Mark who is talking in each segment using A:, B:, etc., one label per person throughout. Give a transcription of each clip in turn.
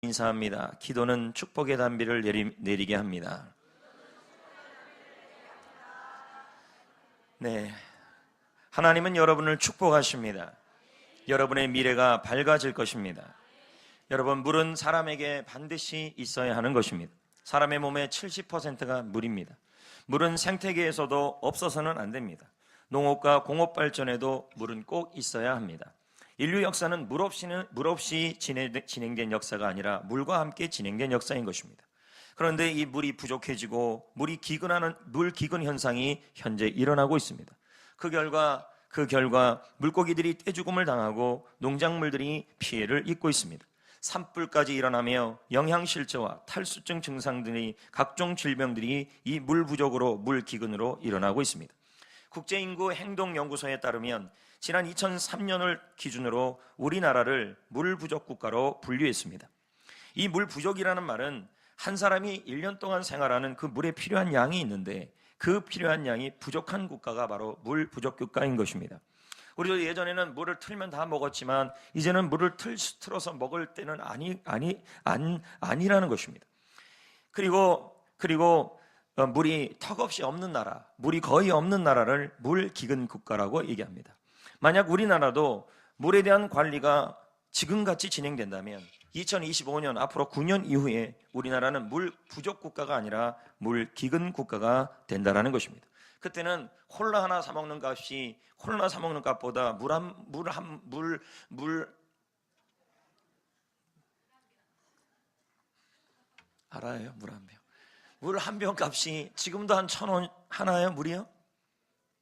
A: 인사합니다. 기도는 축복의 단비를 내리게 합니다. 네, 하나님은 여러분을 축복하십니다. 여러분의 미래가 밝아질 것입니다. 여러분, 물은 사람에게 반드시 있어야 하는 것입니다. 사람의 몸의 70%가 물입니다. 물은 생태계에서도 없어서는 안 됩니다. 농업과 공업 발전에도 물은 꼭 있어야 합니다. 인류 역사는 물 없이 진행된 역사가 아니라 물과 함께 진행된 역사인 것입니다. 그런데 이 물이 부족해지고 물 기근 현상이 현재 일어나고 있습니다. 그 결과 물고기들이 떼죽음을 당하고 농작물들이 피해를 입고 있습니다. 산불까지 일어나며 영양실조와 탈수증 증상 등의 각종 질병들이 이 물 부족으로 물 기근으로 일어나고 있습니다. 국제인구행동연구소에 따르면 지난 2003년을 기준으로 우리나라를 물 부족 국가로 분류했습니다. 이 물 부족이라는 말은 한 사람이 1년 동안 생활하는 그 물에 필요한 양이 있는데 그 필요한 양이 부족한 국가가 바로 물 부족 국가인 것입니다. 우리도 예전에는 물을 틀면 다 먹었지만 이제는 물을 틀어서 먹을 때는 아니라는 것입니다. 그리고 물이 턱없이 없는 나라, 물이 거의 없는 나라를 물 기근 국가라고 얘기합니다. 만약 우리나라도 물에 대한 관리가 지금같이 진행된다면 2025년 앞으로 9년 이후에 우리나라는 물 부족 국가가 아니라 물 기근 국가가 된다는 것입니다. 그때는 콜라 하나 사 먹는 값보다 물 알아요? 물 한 병. 물 한 병 값이 지금도 한 1,000원 하나요? 물이요?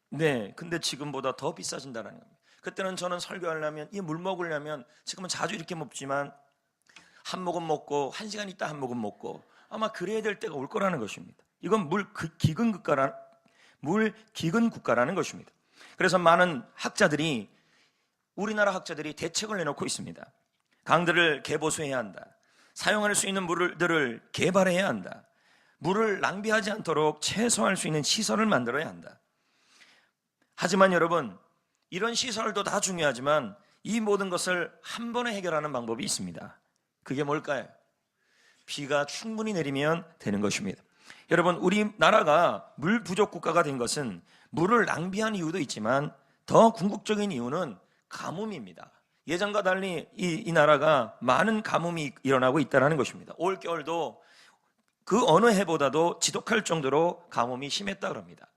A: 네, 근데 지금보다 더 비싸진다는 겁니다. 그때는 저는 설교하려면 이 물 먹으려면 지금은 자주 이렇게 먹지만 한 모금 먹고 1시간 있다 한 모금 먹고 아마 그래야 될 때가 올 거라는 것입니다. 이건 물 기근 국가라는 것입니다. 그래서 많은 우리나라 학자들이 대책을 내놓고 있습니다. 강들을 개보수해야 한다. 사용할 수 있는 물들을 개발해야 한다. 물을 낭비하지 않도록 최소화할 수 있는 시설을 만들어야 한다. 하지만 여러분, 이런 시설도 다 중요하지만 이 모든 것을 한 번에 해결하는 방법이 있습니다. 그게 뭘까요? 비가 충분히 내리면 되는 것입니다. 여러분, 우리나라가 물 부족 국가가 된 것은 물을 낭비한 이유도 있지만 더 궁극적인 이유는 가뭄입니다. 예전과 달리 이 나라가 많은 가뭄이 일어나고 있다는 것입니다. 올겨울도 그 어느 해보다도 지독할 정도로 가뭄이 심했다고 합니다.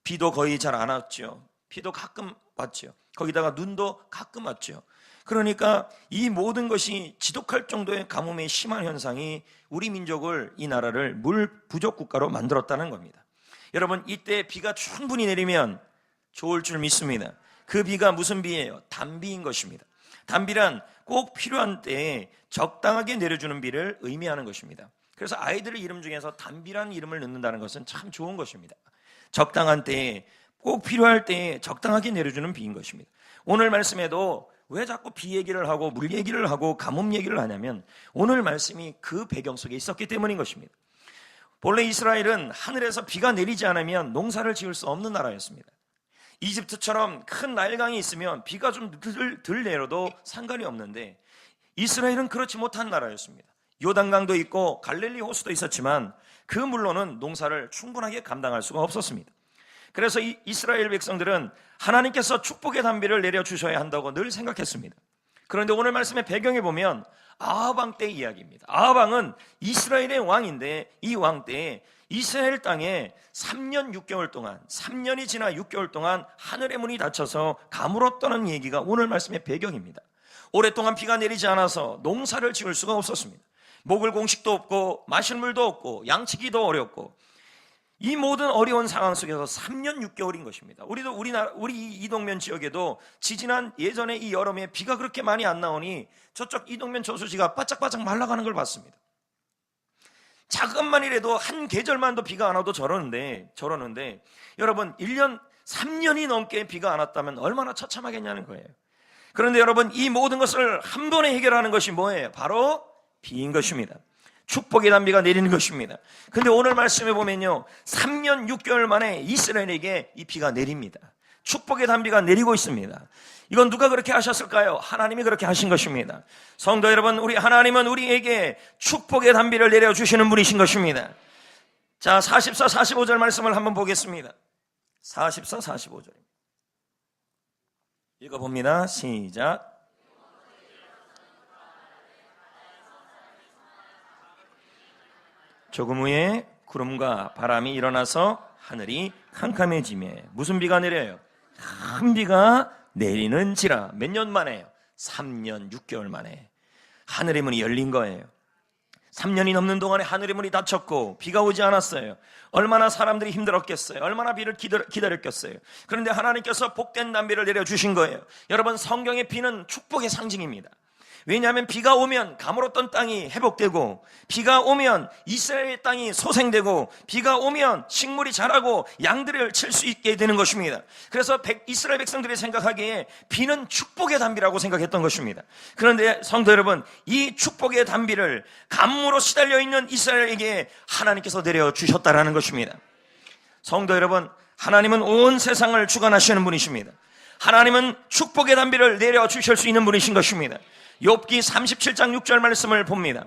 A: 비도 거의 잘 안 왔죠. 비도 가끔 왔죠. 거기다가 눈도 가끔 왔죠. 그러니까 이 모든 것이 지독할 정도의 가뭄의 심한 현상이 우리 민족을, 이 나라를 물 부족 국가로 만들었다는 겁니다. 여러분, 이때 비가 충분히 내리면 좋을 줄 믿습니다. 그 비가 무슨 비예요? 단비인 것입니다. 단비란 꼭 필요한 때에 적당하게 내려주는 비를 의미하는 것입니다. 그래서 아이들의 이름 중에서 단비라는 이름을 넣는다는 것은 참 좋은 것입니다. 적당한 때에, 꼭 필요할 때에 적당하게 내려주는 비인 것입니다. 오늘 말씀에도 왜 자꾸 비 얘기를 하고 물 얘기를 하고 가뭄 얘기를 하냐면 오늘 말씀이 그 배경 속에 있었기 때문인 것입니다. 본래 이스라엘은 하늘에서 비가 내리지 않으면 농사를 지을 수 없는 나라였습니다. 이집트처럼 큰 나일강이 있으면 비가 좀 덜 내려도 상관이 없는데 이스라엘은 그렇지 못한 나라였습니다. 요단강도 있고 갈릴리 호수도 있었지만 그 물로는 농사를 충분하게 감당할 수가 없었습니다. 그래서 이스라엘 백성들은 하나님께서 축복의 단비를 내려주셔야 한다고 늘 생각했습니다. 그런데 오늘 말씀의 배경에 보면 아합 왕 때 이야기입니다. 아합 왕은 이스라엘의 왕인데 이 왕 때에 이스라엘 땅에 3년 6개월 동안, 3년이 지나 6개월 동안 하늘의 문이 닫혀서 가물었다는 얘기가 오늘 말씀의 배경입니다. 오랫동안 비가 내리지 않아서 농사를 지을 수가 없었습니다. 먹을 공식도 없고 마실 물도 없고 양치기도 어렵고 이 모든 어려운 상황 속에서 3년 6개월인 것입니다. 우리 이동면 지역에도 지지난 예전에 이 여름에 비가 그렇게 많이 안 나오니 저쪽 이동면 저수지가 바짝바짝 말라가는 걸 봤습니다. 잠깐만이라도 한 계절만도 비가 안 와도 저러는데 여러분 3년이 넘게 비가 안 왔다면 얼마나 처참하겠냐는 거예요. 그런데 여러분, 이 모든 것을 한 번에 해결하는 것이 뭐예요? 바로 비인 것입니다. 축복의 단비가 내리는 것입니다. 근데 오늘 말씀에 보면요, 3년 6개월 만에 이스라엘에게 이 비가 내립니다. 축복의 단비가 내리고 있습니다. 이건 누가 그렇게 하셨을까요? 하나님이 그렇게 하신 것입니다. 성도 여러분, 우리 하나님은 우리에게 축복의 단비를 내려주시는 분이신 것입니다. 자, 44, 45절 말씀을 한번 보겠습니다. 44, 45절 읽어봅니다. 시작. 조금 후에 구름과 바람이 일어나서 하늘이 캄캄해지매 무슨 비가 내려요? 큰 비가 내리는지라. 몇 년 만에요? 3년 6개월 만에 하늘의 문이 열린 거예요. 3년이 넘는 동안에 하늘의 문이 닫혔고 비가 오지 않았어요. 얼마나 사람들이 힘들었겠어요. 얼마나 비를 기다렸겠어요. 그런데 하나님께서 복된 단비를 내려주신 거예요. 여러분, 성경의 비는 축복의 상징입니다. 왜냐하면 비가 오면 가물었던 땅이 회복되고, 비가 오면 이스라엘의 땅이 소생되고, 비가 오면 식물이 자라고 양들을 칠 수 있게 되는 것입니다. 그래서 이스라엘 백성들이 생각하기에 비는 축복의 단비라고 생각했던 것입니다. 그런데 성도 여러분, 이 축복의 단비를 가뭄으로 시달려 있는 이스라엘에게 하나님께서 내려주셨다라는 것입니다. 성도 여러분, 하나님은 온 세상을 주관하시는 분이십니다. 하나님은 축복의 단비를 내려주실 수 있는 분이신 것입니다. 욥기 37장 6절 말씀을 봅니다.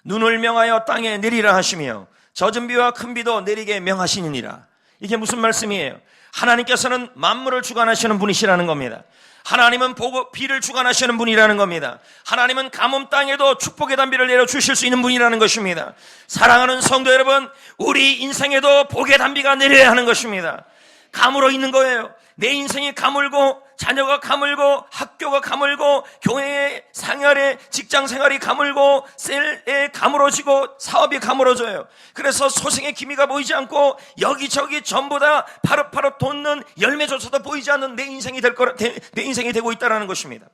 A: 눈을 명하여 땅에 내리라 하시며 젖은 비와 큰 비도 내리게 명하시니라. 이게 무슨 말씀이에요? 하나님께서는 만물을 주관하시는 분이시라는 겁니다. 하나님은 비를 주관하시는 분이라는 겁니다. 하나님은 가뭄 땅에도 축복의 단비를 내려주실 수 있는 분이라는 것입니다. 사랑하는 성도 여러분, 우리 인생에도 복의 단비가 내려야 하는 것입니다. 가물어 있는 거예요. 내 인생이 가물고, 자녀가 가물고, 학교가 가물고, 교회의 생활에, 직장 생활이 가물고, 셀에 가물어지고, 사업이 가물어져요. 그래서 소생의 기미가 보이지 않고 여기저기 전부 다 파릇파릇 돋는 열매조차도 보이지 않는 내 인생이 내 인생이 되고 있다는 것입니다.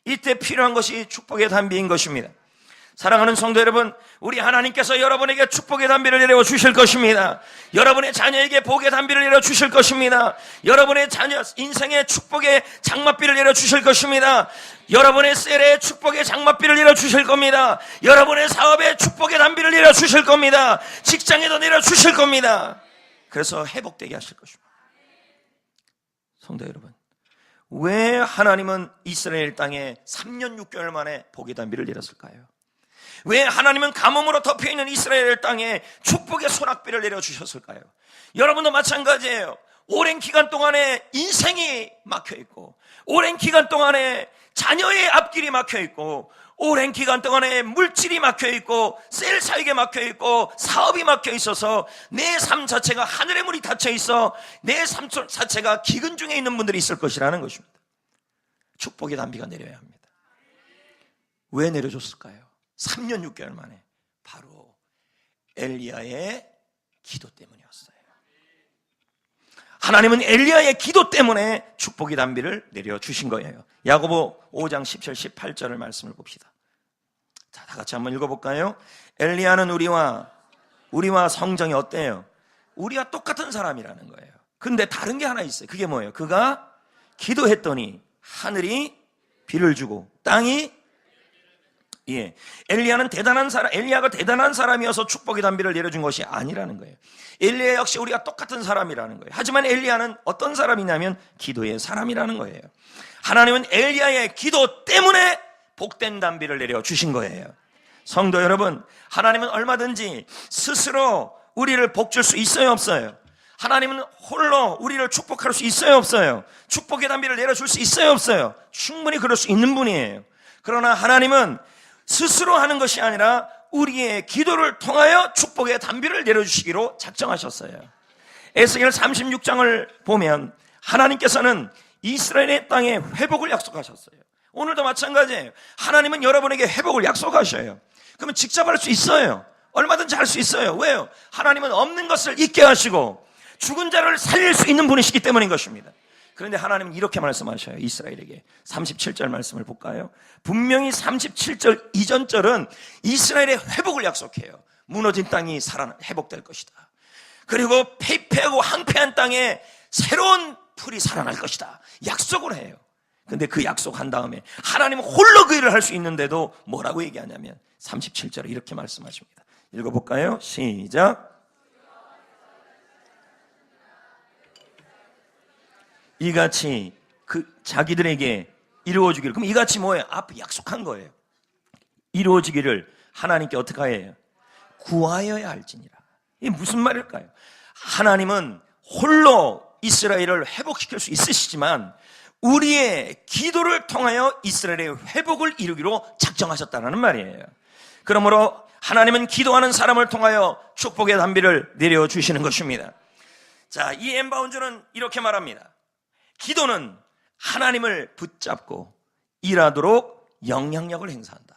A: 이때 필요한 것이 축복의 단비인 것입니다. 사랑하는 성도 여러분, 우리 하나님께서 여러분에게 축복의 단비를 내려 주실 것입니다. 여러분의 자녀에게 복의 단비를 내려 주실 것입니다. 여러분의 자녀 인생의 축복의 장맛비를 내려 주실 것입니다. 여러분의 셀에 축복의 장맛비를 내려 주실 겁니다. 여러분의 사업에 축복의 단비를 내려 주실 겁니다. 직장에도 내려 주실 겁니다. 그래서 회복되게 하실 것입니다. 성도 여러분, 왜 하나님은 이스라엘 땅에 3년 6개월 만에 복의 단비를 내렸을까요? 왜 하나님은 가뭄으로 덮여있는 이스라엘 땅에 축복의 소낙비를 내려주셨을까요? 여러분도 마찬가지예요. 오랜 기간 동안에 인생이 막혀있고, 오랜 기간 동안에 자녀의 앞길이 막혀있고, 오랜 기간 동안에 물질이 막혀있고, 셀 사역에 막혀있고, 사업이 막혀있어서 내 삶 자체가 하늘의 문이 닫혀있어 내 삶 자체가 기근 중에 있는 분들이 있을 것이라는 것입니다. 축복의 단비가 내려야 합니다. 왜 내려줬을까요? 3년 6개월 만에 바로 엘리야의 기도 때문이었어요. 하나님은 엘리야의 기도 때문에 축복의 단비를 내려주신 거예요. 야고보 5장 17, 18절을 말씀을 봅시다. 자, 다 같이 한번 읽어볼까요? 엘리야는 우리와 성정이 어때요? 우리와 똑같은 사람이라는 거예요. 근데 다른 게 하나 있어요. 그게 뭐예요? 그가 기도했더니 하늘이 비를 주고 땅이 엘리야가 대단한 사람이어서 축복의 단비를 내려준 것이 아니라는 거예요. 엘리야 역시 우리가 똑같은 사람이라는 거예요. 하지만 엘리야는 어떤 사람이냐면 기도의 사람이라는 거예요. 하나님은 엘리야의 기도 때문에 복된 단비를 내려주신 거예요. 성도 여러분, 하나님은 얼마든지 스스로 우리를 복 줄 수 있어요, 없어요? 하나님은 홀로 우리를 축복할 수 있어요, 없어요? 축복의 단비를 내려줄 수 있어요, 없어요? 충분히 그럴 수 있는 분이에요. 그러나 하나님은 스스로 하는 것이 아니라 우리의 기도를 통하여 축복의 단비를 내려주시기로 작정하셨어요. 에스겔 36장을 보면 하나님께서는 이스라엘의 땅에 회복을 약속하셨어요. 오늘도 마찬가지예요. 하나님은 여러분에게 회복을 약속하셔요. 그러면 직접 할 수 있어요. 얼마든지 할 수 있어요. 왜요? 하나님은 없는 것을 있게 하시고 죽은 자를 살릴 수 있는 분이시기 때문인 것입니다. 그런데 하나님은 이렇게 말씀하셔요. 이스라엘에게 37절 말씀을 볼까요? 분명히 37절 이전 절은 이스라엘의 회복을 약속해요. 무너진 땅이 회복될 것이다. 그리고 폐폐하고 황폐한 땅에 새로운 풀이 살아날 것이다. 약속을 해요. 근데 그 약속한 다음에 하나님은 홀로 그 일을 할 수 있는데도 뭐라고 얘기하냐면 37절에 이렇게 말씀하십니다. 읽어볼까요? 시작. 이같이 자기들에게 이루어지기를. 그럼 이같이 뭐예요? 앞에 약속한 거예요. 이루어지기를 하나님께 어떻게 해요? 구하여야 할지니라. 이게 무슨 말일까요? 하나님은 홀로 이스라엘을 회복시킬 수 있으시지만 우리의 기도를 통하여 이스라엘의 회복을 이루기로 작정하셨다는 말이에요. 그러므로 하나님은 기도하는 사람을 통하여 축복의 단비를 내려주시는 것입니다. 자, 이 엠바운드는 이렇게 말합니다. 기도는 하나님을 붙잡고 일하도록 영향력을 행사한다.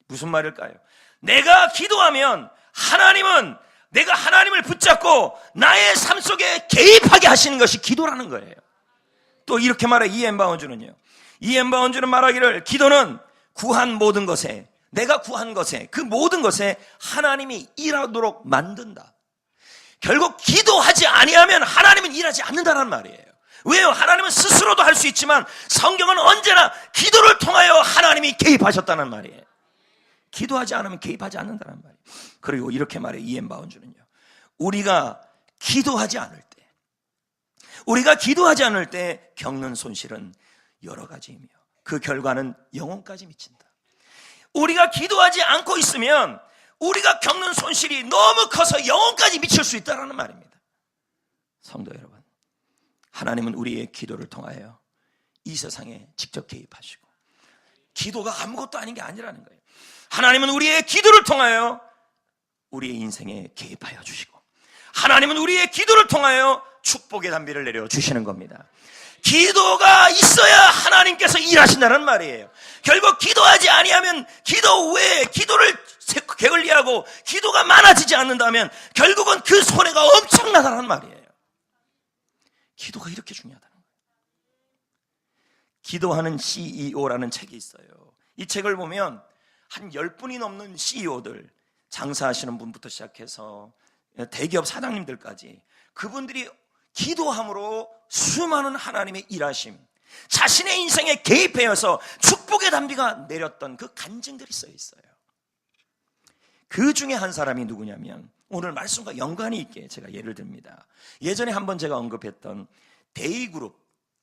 A: 무슨 말일까요? 내가 기도하면 하나님은 내가 하나님을 붙잡고 나의 삶 속에 개입하게 하시는 것이 기도라는 거예요. 또 이렇게 말해 이 엠바운드는요. 이 엠바운드는 말하기를 기도는 구한 모든 것에, 내가 구한 것에, 그 모든 것에 하나님이 일하도록 만든다. 결국 기도하지 아니하면 하나님은 일하지 않는다는 말이에요. 왜요? 하나님은 스스로도 할 수 있지만 성경은 언제나 기도를 통하여 하나님이 개입하셨다는 말이에요. 기도하지 않으면 개입하지 않는다는 말이에요. 그리고 이렇게 말해 이엠 바운즈는요. 우리가 기도하지 않을 때 겪는 손실은 여러 가지이며 그 결과는 영혼까지 미친다. 우리가 기도하지 않고 있으면 우리가 겪는 손실이 너무 커서 영혼까지 미칠 수 있다는 말입니다. 성도 여러분, 하나님은 우리의 기도를 통하여 이 세상에 직접 개입하시고 기도가 아무것도 아닌 게 아니라는 거예요. 하나님은 우리의 기도를 통하여 우리의 인생에 개입하여 주시고 하나님은 우리의 기도를 통하여 축복의 단비를 내려주시는 겁니다. 기도가 있어야 하나님께서 일하신다는 말이에요. 결국 기도하지 아니하면 기도 외에 기도를 게을리하고 기도가 많아지지 않는다면 결국은 그 손해가 엄청나다는 말이에요. 기도가 이렇게 중요하다는 거예요. 기도하는 CEO라는 책이 있어요. 이 책을 보면 한 10분이 넘는 CEO들, 장사하시는 분부터 시작해서 대기업 사장님들까지 그분들이 기도함으로 수많은 하나님의 일하심, 자신의 인생에 개입하여서 축복의 단비가 내렸던 그 간증들이 써 있어요. 그 중에 한 사람이 누구냐면 오늘 말씀과 연관이 있게 제가 예를 듭니다. 예전에 한번 제가 언급했던 데이그룹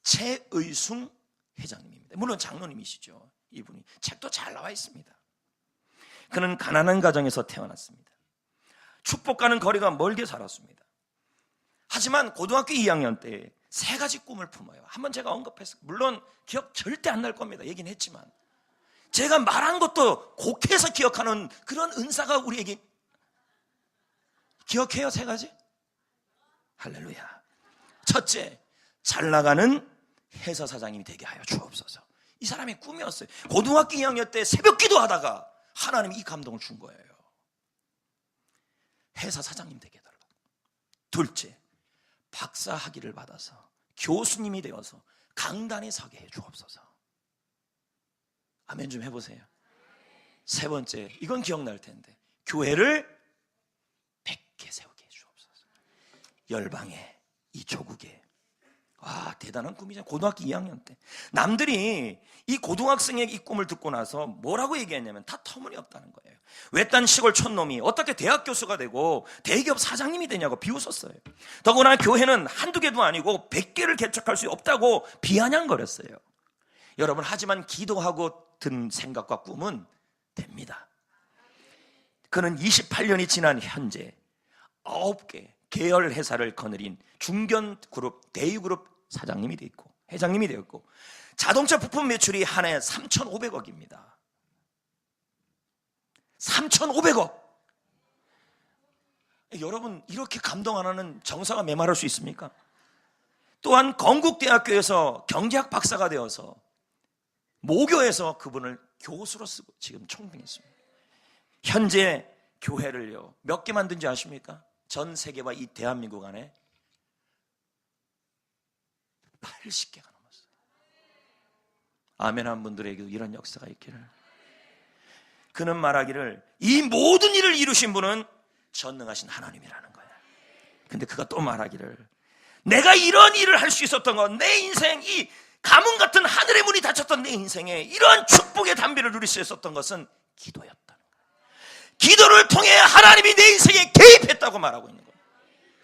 A: 최의순 회장님입니다. 물론 장로님이시죠. 이분이 책도 잘 나와 있습니다. 그는 가난한 가정에서 태어났습니다. 축복과는 거리가 멀게 살았습니다. 하지만 고등학교 2학년 때 3가지 꿈을 품어요. 한번 제가 언급했어요. 물론 기억 절대 안 날 겁니다. 얘기는 했지만 제가 말한 것도 곡해서 기억하는 그런 은사가 우리에게 기억해요. 3가지? 할렐루야. 첫째, 잘 나가는 회사 사장님이 되게 하여 주옵소서. 이 사람의 꿈이었어요. 고등학교 2학년 때 새벽 기도하다가 하나님이 이 감동을 준 거예요. 회사 사장님 되게 해달라고. 둘째, 박사 학위를 받아서 교수님이 되어서 강단에 서게 해 주옵소서. 아멘 좀 해보세요. 세 번째, 이건 기억날 텐데 교회를 100개 세우게 해 주옵소서. 열방에, 이 조국에. 와, 대단한 꿈이잖아요. 고등학교 2학년 때 남들이 이 고등학생의 이 꿈을 듣고 나서 뭐라고 얘기했냐면 다 터무니없다는 거예요. 외딴 시골 촌놈이 어떻게 대학 교수가 되고 대기업 사장님이 되냐고 비웃었어요. 더구나 교회는 한두 개도 아니고 100개를 개척할 수 없다고 비아냥거렸어요. 여러분, 하지만 기도하고 든 생각과 꿈은 됩니다. 그는 28년이 지난 현재 9개 계열 회사를 거느린 중견그룹, 대유그룹 사장님이 되었고 회장님이 되었고 자동차 부품 매출이 한 해 3,500억입니다. 3,500억. 여러분, 이렇게 감동 안 하는 정사가 메말할 수 있습니까? 또한 건국대학교에서 경제학 박사가 되어서 모교에서 그분을 교수로 쓰고 지금 총빙했습니다. 현재 교회를요 몇 개 만든지 아십니까? 전 세계와 이 대한민국 안에 80개가 넘었어요. 아멘 한 분들에게도 이런 역사가 있기를. 그는 말하기를 이 모든 일을 이루신 분은 전능하신 하나님이라는 거야. 근데 그가 또 말하기를 내가 이런 일을 할 수 있었던 건 내 인생, 이 가뭄 같은 하늘의 문이 닫혔던 내 인생에 이러한 축복의 단비를 누릴 수 있었던 것은 기도였다는 거야. 기도를 통해 하나님이 내 인생에 개입했다고 말하고 있는 거예요.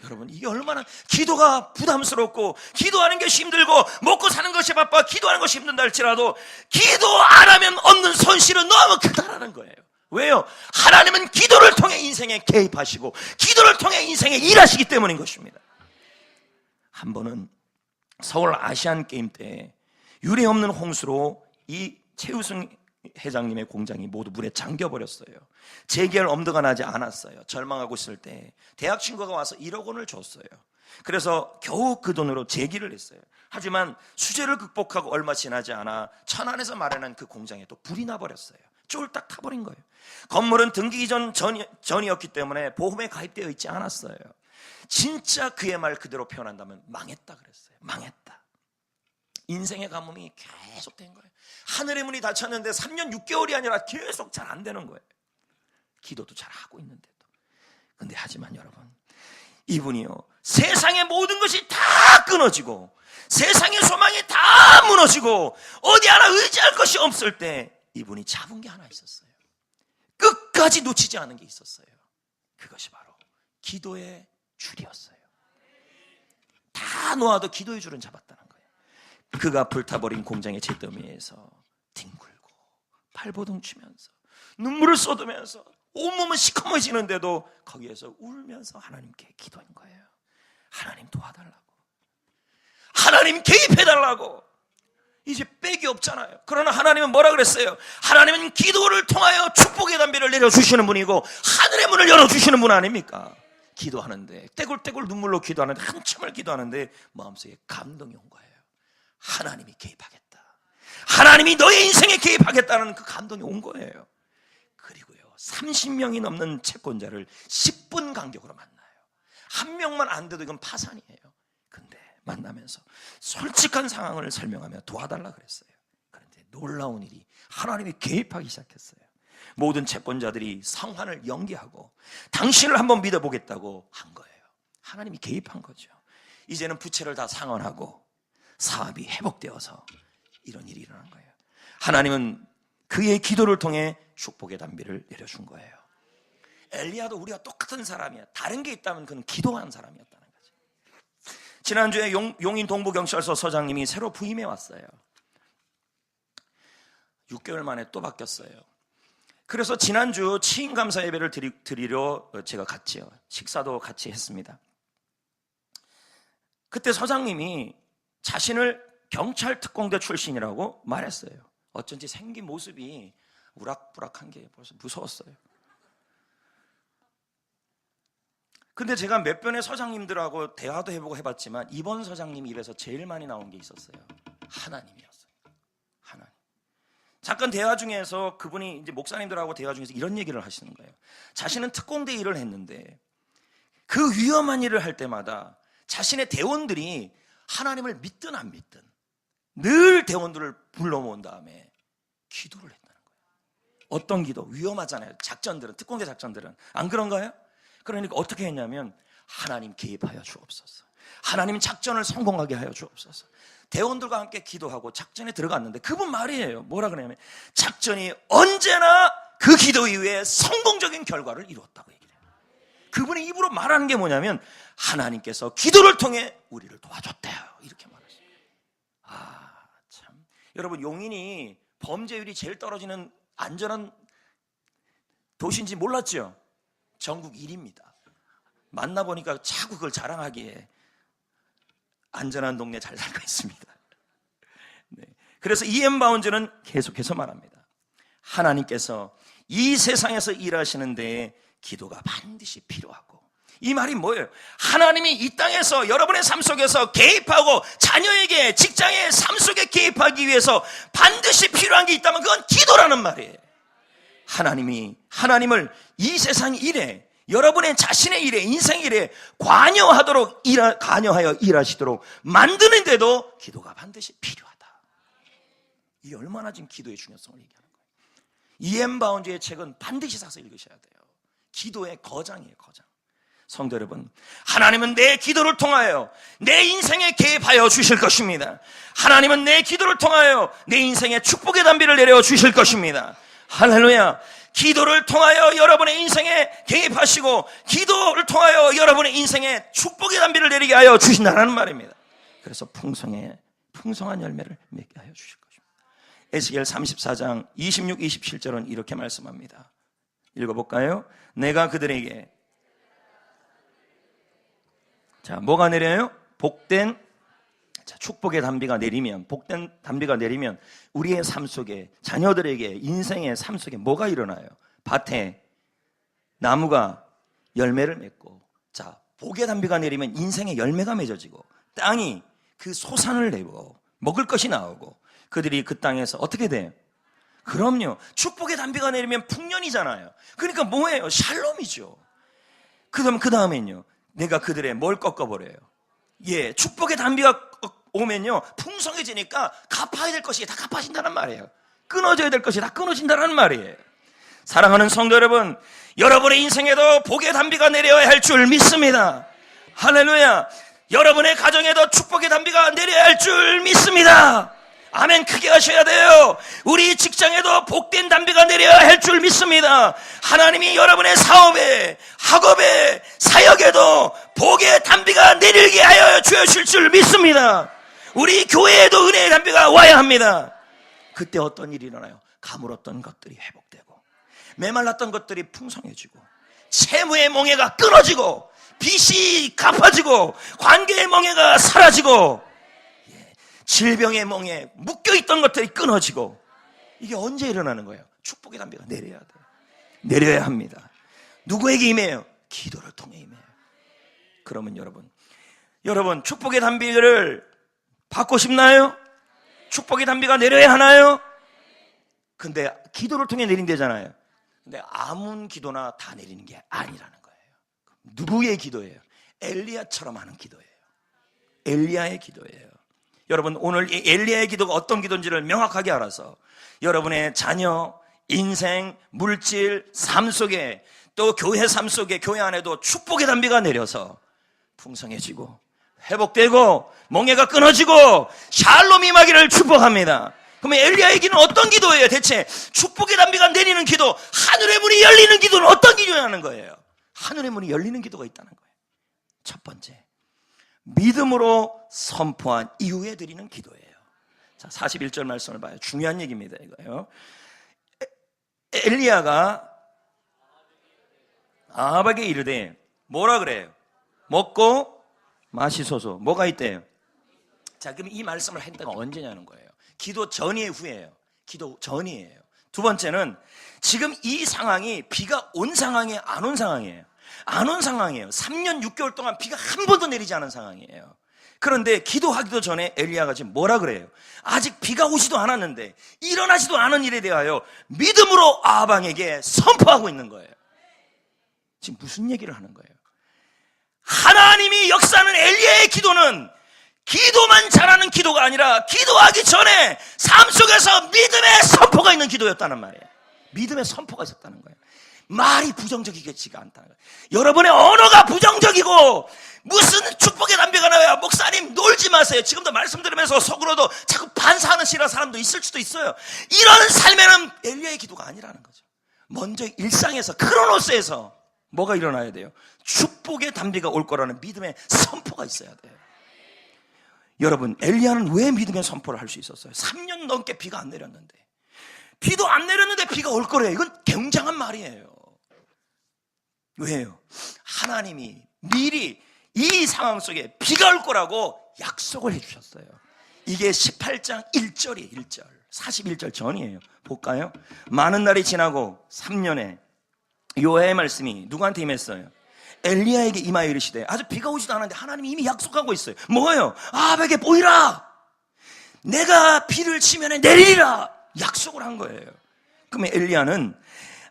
A: 여러분, 이게 얼마나 기도가 부담스럽고 기도하는 것이 힘들고 먹고 사는 것이 바빠 기도하는 것이 힘든다 할지라도 기도 안 하면 얻는 손실은 너무 크다라는 거예요. 왜요? 하나님은 기도를 통해 인생에 개입하시고 기도를 통해 인생에 일하시기 때문인 것입니다. 한 번은 서울 아시안게임 때 유례없는 홍수로 이 최우승 회장님의 공장이 모두 물에 잠겨버렸어요. 재개할 엄두가 나지 않았어요. 절망하고 있을 때 대학 친구가 와서 1억 원을 줬어요. 그래서 겨우 그 돈으로 재기를 했어요. 하지만 수재를 극복하고 얼마 지나지 않아 천안에서 마련한 그 공장에 또 불이 나버렸어요. 쫄딱 타버린 거예요. 건물은 등기 전이었기 때문에 보험에 가입되어 있지 않았어요. 진짜 그의 말 그대로 표현한다면 망했다 그랬어요. 망했다. 인생의 가뭄이 계속된 거예요. 하늘의 문이 닫혔는데 3년 6개월이 아니라 계속 잘 안 되는 거예요. 기도도 잘 하고 있는데도. 근데 하지만 여러분, 이분이요, 세상의 모든 것이 다 끊어지고 세상의 소망이 다 무너지고 어디 하나 의지할 것이 없을 때 이분이 잡은 게 하나 있었어요. 끝까지 놓치지 않은 게 있었어요. 그것이 바로 기도의 줄이었어요. 다 놓아도 기도의 줄은 잡았다는 거예요. 그가 불타버린 공장의 잿더미에서 뒹굴고 발버둥 치면서 눈물을 쏟으면서 온몸은 시커머지는데도 거기에서 울면서 하나님께 기도한 거예요. 하나님 도와달라고, 하나님 개입해달라고. 이제 빽이 없잖아요. 그러나 하나님은 뭐라 그랬어요? 하나님은 기도를 통하여 축복의 담비를 내려주시는 분이고 하늘의 문을 열어주시는 분 아닙니까? 기도하는데 떼굴떼굴 눈물로 기도하는데 한참을 기도하는데 마음속에 감동이 온 거예요. 하나님이 개입하겠다, 하나님이 너의 인생에 개입하겠다는 그 감동이 온 거예요. 그리고요, 30명이 넘는 채권자를 10분 간격으로 만나요. 한 명만 안 돼도 이건 파산이에요. 근데 만나면서 솔직한 상황을 설명하며 도와달라 그랬어요. 그런데 놀라운 일이, 하나님이 개입하기 시작했어요. 모든 채권자들이 상환을 연기하고 당신을 한번 믿어보겠다고 한 거예요. 하나님이 개입한 거죠. 이제는 부채를 다 상환하고 사업이 회복되어서 이런 일이 일어난 거예요. 하나님은 그의 기도를 통해 축복의 단비를 내려준 거예요. 엘리야도 우리가 똑같은 사람이야. 다른 게 있다면 그는 기도하는 사람이었다는 거죠. 지난주에 용인 동부경찰서 서장님이 새로 부임해 왔어요. 6개월 만에 또 바뀌었어요. 그래서 지난주 취임감사 예배를 드리러 제가 갔지요. 식사도 같이 했습니다. 그때 서장님이 자신을 경찰 특공대 출신이라고 말했어요. 어쩐지 생긴 모습이 우락부락한 게 벌써 무서웠어요. 근데 제가 몇 번의 서장님들하고 대화도 해보고 해봤지만 이번 서장님 입에서 제일 많이 나온 게 있었어요. 하나님이었어요. 하나님. 잠깐 대화 중에서 그분이 이제 목사님들하고 대화 중에서 이런 얘기를 하시는 거예요. 자신은 특공대 일을 했는데 그 위험한 일을 할 때마다 자신의 대원들이 하나님을 믿든 안 믿든 늘 대원들을 불러 모은 다음에 기도를 했다는 거예요. 어떤 기도? 위험하잖아요. 작전들은, 특공대 작전들은. 안 그런가요? 그러니까 어떻게 했냐면 하나님 개입하여 주옵소서, 하나님 작전을 성공하게 하여 주옵소서. 대원들과 함께 기도하고 작전에 들어갔는데 그분 말이에요. 뭐라 그러냐면 작전이 언제나 그 기도 이후에 성공적인 결과를 이루었다고 얘기해요. 그분이 입으로 말하는 게 뭐냐면 하나님께서 기도를 통해 우리를 도와줬대요. 이렇게 말하시죠. 참, 여러분, 용인이 범죄율이 제일 떨어지는 안전한 도시인지 몰랐죠? 전국 1위입니다. 만나보니까 자꾸 그걸 자랑하기에 안전한 동네 잘 살고 있습니다. 네. 그래서 E.M. 바운즈는 계속해서 말합니다. 하나님께서 이 세상에서 일하시는 데에 기도가 반드시 필요하고, 이 말이 뭐예요? 하나님이 이 땅에서 여러분의 삶 속에서 개입하고 자녀에게, 직장의 삶 속에 개입하기 위해서 반드시 필요한 게 있다면 그건 기도라는 말이에요. 하나님을 이 세상 일에, 여러분의 자신의 일에, 인생 일에 관여하여 일하시도록 만드는데도 기도가 반드시 필요하다. 이게 얼마나 지금 기도의 중요성을 얘기하는 거예요. E.M. 바운즈의 책은 반드시 사서 읽으셔야 돼요. 기도의 거장이에요, 거장. 성도 여러분, 하나님은 내 기도를 통하여 내 인생에 개입하여 주실 것입니다. 하나님은 내 기도를 통하여 내 인생에 축복의 단비를 내려 주실 것입니다. 할렐루야. 기도를 통하여 여러분의 인생에 개입하시고 기도를 통하여 여러분의 인생에 축복의 단비를 내리게 하여 주신다는 말입니다. 그래서 풍성한 열매를 맺게 하여 주실 것입니다. 에스겔 34장 26, 27절은 이렇게 말씀합니다. 읽어볼까요? 내가 그들에게 뭐가 내려요? 축복의 단비가 내리면, 복된 단비가 내리면 우리의 삶 속에, 자녀들에게, 인생의 삶 속에 뭐가 일어나요? 밭에 나무가 열매를 맺고, 복의 단비가 내리면 인생의 열매가 맺어지고, 땅이 그 소산을 내고 먹을 것이 나오고, 그들이 그 땅에서 어떻게 돼요? 그럼요, 축복의 단비가 내리면 풍년이잖아요. 그러니까 뭐예요? 샬롬이죠. 그 다음엔요, 내가 그들의 뭘 꺾어버려요? 축복의 단비가 오면요, 풍성해지니까 갚아야 될 것이 다 갚아진다는 말이에요. 끊어져야 될 것이 다 끊어진다는 말이에요. 사랑하는 성도 여러분, 여러분의 인생에도 복의 단비가 내려야 할 줄 믿습니다. 할렐루야. 여러분의 가정에도 축복의 단비가 내려야 할 줄 믿습니다. 아멘. 크게 하셔야 돼요. 우리 직장에도 복된 단비가 내려야 할 줄 믿습니다. 하나님이 여러분의 사업에, 학업에, 사역에도 복의 단비가 내리게 하여 주실 줄 믿습니다. 우리 교회에도 은혜의 단비가 와야 합니다. 그때 어떤 일이 일어나요? 가물었던 것들이 회복되고, 메말랐던 것들이 풍성해지고, 채무의 멍에가 끊어지고, 빚이 갚아지고, 관계의 멍에가 사라지고, 질병의 멍에 묶여있던 것들이 끊어지고. 이게 언제 일어나는 거예요? 축복의 단비가 내려야 돼요. 내려야 합니다. 누구에게 임해요? 기도를 통해 임해요. 그러면 여러분 축복의 단비를 받고 싶나요? 축복의 단비가 내려야 하나요? 근데 기도를 통해 내린대잖아요. 근데 아무 기도나 다 내리는 게 아니라는 거예요. 누구의 기도예요? 엘리야처럼 하는 기도예요. 엘리야의 기도예요. 여러분, 오늘 이 엘리야의 기도가 어떤 기도인지를 명확하게 알아서 여러분의 자녀, 인생, 물질, 삶 속에, 또 교회 삶 속에, 교회 안에도 축복의 단비가 내려서 풍성해지고 회복되고 멍에가 끊어지고 샬롬이 임하기를 축복합니다. 그러면 엘리야의 기도는 어떤 기도예요? 대체 축복의 단비가 내리는 기도, 하늘의 문이 열리는 기도는 어떤 기도라는 거예요? 하늘의 문이 열리는 기도가 있다는 거예요. 첫 번째, 믿음으로 선포한 이후에 드리는 기도예요. 41절 말씀을 봐요. 중요한 얘기입니다, 이거요. 엘리야가 아합에게 이르되 뭐라 그래요? 먹고 마시소서. 뭐가 있대요? 그럼 이 말씀을 한 때가 언제냐는 거예요. 기도 전이에요, 후예요? 기도 전이에요. 두 번째는 지금 이 상황이 비가 온 상황이에요, 안 온 상황이에요? 안 온 상황이에요. 3년 6개월 동안 비가 한 번도 내리지 않은 상황이에요. 그런데 기도하기도 전에 엘리야가 지금 뭐라 그래요? 아직 비가 오지도 않았는데 일어나지도 않은 일에 대하여 믿음으로 아합 왕에게 선포하고 있는 거예요. 지금 무슨 얘기를 하는 거예요? 하나님이 역사하는 엘리야의 기도는 기도만 잘하는 기도가 아니라 기도하기 전에 삶 속에서 믿음의 선포가 있는 기도였다는 말이에요. 믿음의 선포가 있었다는 거예요. 말이 부정적이겠지가 않다는 거예요. 여러분의 언어가 부정적이고 무슨 축복의 단비가 나와요? 목사님 놀지 마세요. 지금도 말씀 들으면서 속으로도 자꾸 반사하는 싫어하는 사람도 있을 수도 있어요. 이런 삶에는 엘리야의 기도가 아니라는 거죠. 먼저 일상에서, 크로노스에서 뭐가 일어나야 돼요? 축복의 단비가 올 거라는 믿음의 선포가 있어야 돼요. 여러분, 엘리야는 왜 믿음의 선포를 할 수 있었어요? 3년 넘게 비가 안 내렸는데, 비도 안 내렸는데 비가 올 거래요. 이건 굉장한 말이에요. 왜요? 하나님이 미리 이 상황 속에 비가 올 거라고 약속을 해주셨어요. 이게 18장 1절이에요. 1절 41절 전이에요. 볼까요? 많은 날이 지나고 3년에 여호와의 말씀이 누구한테 임했어요? 엘리야에게 임하여 이르시되. 아직 비가 오지도 않았는데 하나님이 이미 약속하고 있어요. 뭐예요? 아합에게 보이라, 내가 비를 치면 내리리라 약속을 한 거예요. 그러면 엘리야는,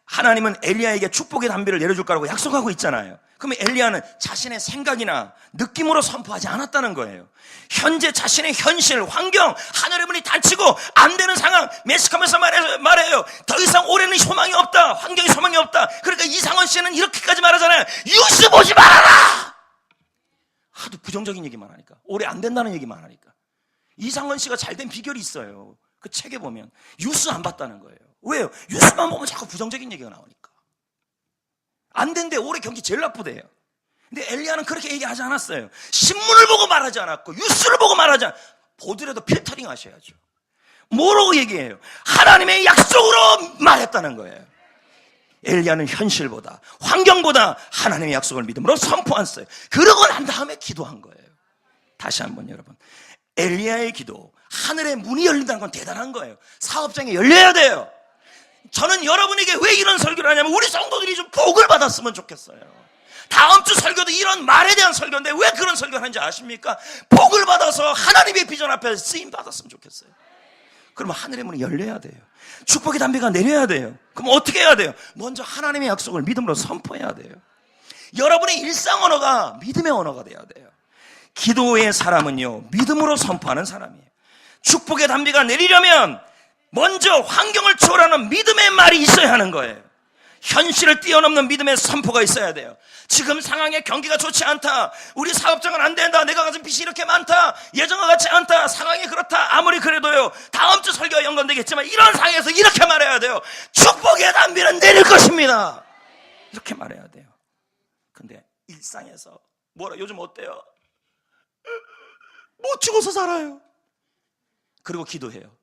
A: 하나님은 엘리야에게 축복의 단비를 내려줄 거라고 약속하고 있잖아요. 그러면 엘리야는 자신의 생각이나 느낌으로 선포하지 않았다는 거예요. 현재 자신의 현실, 환경, 하늘의 문이 닫히고 안 되는 상황 매식하면서 말해요. 더 이상 올해는 소망이 없다, 환경에 소망이 없다. 그러니까 이상원 씨는 이렇게까지 말하잖아요. 뉴스 보지 말아라. 하도 부정적인 얘기만 하니까, 올해 안 된다는 얘기만 하니까. 이상원 씨가 잘 된 비결이 있어요. 그 책에 보면 뉴스 안 봤다는 거예요. 왜요? 뉴스만 보면 자꾸 부정적인 얘기가 나오니까. 안 된대. 올해 경기 제일 나쁘대요. 근데 엘리야는 그렇게 얘기하지 않았어요. 신문을 보고 말하지 않았고 뉴스를 보고 말하지 않았고, 보더라도 필터링 하셔야죠. 뭐라고 얘기해요? 하나님의 약속으로 말했다는 거예요. 엘리야는 현실보다, 환경보다 하나님의 약속을 믿음으로 선포했어요. 그러고 난 다음에 기도한 거예요. 다시 한번 여러분, 엘리야의 기도, 하늘의 문이 열린다는 건 대단한 거예요. 사업장이 열려야 돼요. 저는 여러분에게 왜 이런 설교를 하냐면 우리 성도들이 좀 복을 받았으면 좋겠어요. 다음 주 설교도 이런 말에 대한 설교인데 왜 그런 설교를 하는지 아십니까? 복을 받아서 하나님의 비전 앞에 쓰임 받았으면 좋겠어요. 그러면 하늘의 문이 열려야 돼요. 축복의 담비가 내려야 돼요. 그럼 어떻게 해야 돼요? 먼저 하나님의 약속을 믿음으로 선포해야 돼요. 여러분의 일상 언어가 믿음의 언어가 돼야 돼요. 기도의 사람은요, 믿음으로 선포하는 사람이에요. 축복의 담비가 내리려면 먼저 환경을 초월하는 믿음의 말이 있어야 하는 거예요. 현실을 뛰어넘는 믿음의 선포가 있어야 돼요. 지금 상황에 경기가 좋지 않다, 우리 사업장은 안 된다, 내가 가진 빚이 이렇게 많다, 예전과 같지 않다, 상황이 그렇다. 아무리 그래도요, 다음 주 설교와 연관되겠지만 이런 상황에서 이렇게 말해야 돼요. 축복의 단비는 내릴 것입니다. 이렇게 말해야 돼요. 근데 일상에서 요즘 어때요? 못 죽어서 살아요. 그리고 기도해요.